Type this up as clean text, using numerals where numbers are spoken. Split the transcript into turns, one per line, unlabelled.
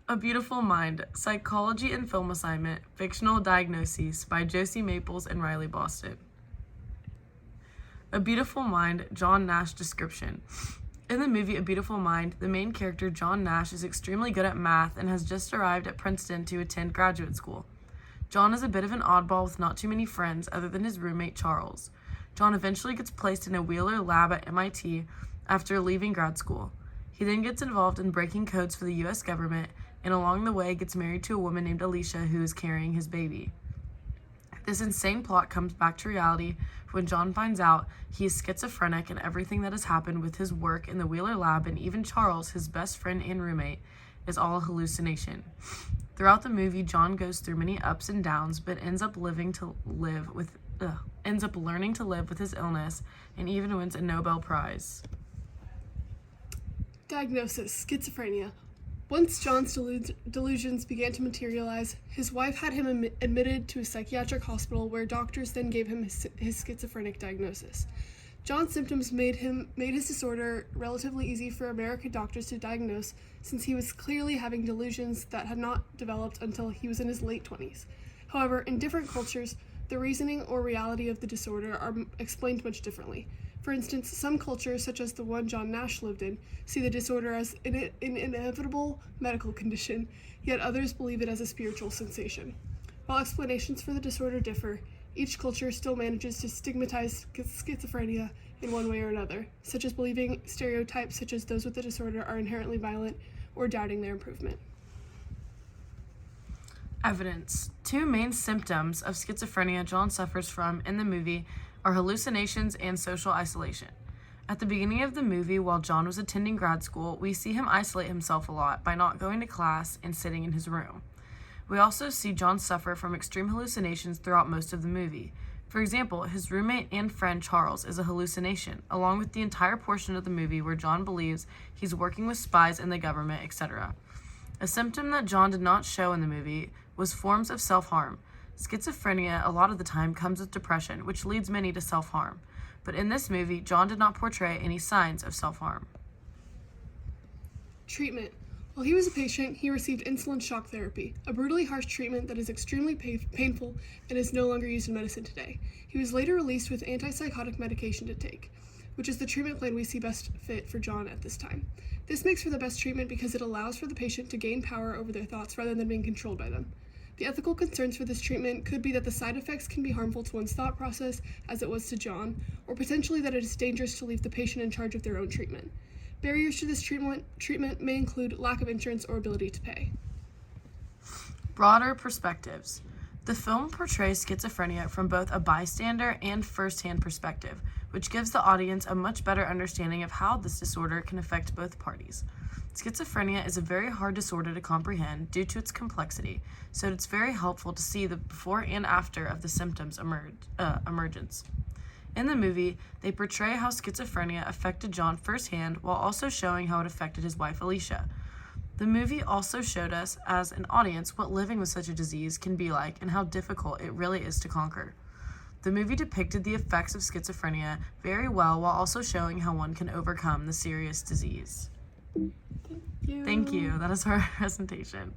A Beautiful Mind, Psychology and Film Assignment, Fictional Diagnoses by Josie Maples and Riley Boston. A Beautiful Mind, John Nash description. In the movie A Beautiful Mind, the main character, John Nash, is extremely good at math and has just arrived at Princeton to attend graduate school. John is a bit of an oddball with not too many friends other than his roommate, Charles. John eventually gets placed in a Wheeler lab at MIT after leaving grad school. He then gets involved in breaking codes for the U.S. government and along the way gets married to a woman named Alicia who is carrying his baby. This insane plot comes back to reality when John finds out he is schizophrenic and everything that has happened with his work in the Wheeler lab and even Charles, his best friend and roommate, is all a hallucination. Throughout the movie, John goes through many ups and downs, but ends up learning to live with his illness and even wins a Nobel Prize.
Diagnosis: schizophrenia. Once John's delusions began to materialize, his wife had him admitted to a psychiatric hospital where doctors then gave him his schizophrenic diagnosis. John's symptoms made his disorder relatively easy for American doctors to diagnose, since he was clearly having delusions that had not developed until he was in his late 20s. However, in different cultures, the reasoning or reality of the disorder are explained much differently. For instance, some cultures, such as the one John Nash lived in, see the disorder as an inevitable medical condition, yet others believe it as a spiritual sensation. While explanations for the disorder differ, each culture still manages to stigmatize schizophrenia in one way or another, such as believing stereotypes such as those with the disorder are inherently violent or doubting their improvement.
Evidence. Two main symptoms of schizophrenia John suffers from in the movie are hallucinations and social isolation. At the beginning of the movie, while John was attending grad school, we see him isolate himself a lot by not going to class and sitting in his room. We also see John suffer from extreme hallucinations throughout most of the movie. For example, his roommate and friend Charles is a hallucination, along with the entire portion of the movie where John believes he's working with spies in the government, etc. A symptom that John did not show in the movie was forms of self-harm. Schizophrenia a lot of the time comes with depression, which leads many to self-harm. But in this movie, John did not portray any signs of self-harm.
Treatment. While he was a patient, he received insulin shock therapy, a brutally harsh treatment that is extremely painful and is no longer used in medicine today. He was later released with antipsychotic medication to take, which is the treatment plan we see best fit for John at this time. This makes for the best treatment because it allows for the patient to gain power over their thoughts rather than being controlled by them. The ethical concerns for this treatment could be that the side effects can be harmful to one's thought process, as it was to John, or potentially that it is dangerous to leave the patient in charge of their own treatment. Barriers to this treatment may include lack of insurance or ability to pay.
Broader perspectives. The film portrays schizophrenia from both a bystander and first-hand perspective, which gives the audience a much better understanding of how this disorder can affect both parties. Schizophrenia is a very hard disorder to comprehend due to its complexity, so it's very helpful to see the before and after of the symptoms emergence. In the movie, they portray how schizophrenia affected John firsthand while also showing how it affected his wife Alicia. The movie also showed us as an audience what living with such a disease can be like and how difficult it really is to conquer. The movie depicted the effects of schizophrenia very well while also showing how one can overcome the serious disease. Thank you. That is our presentation.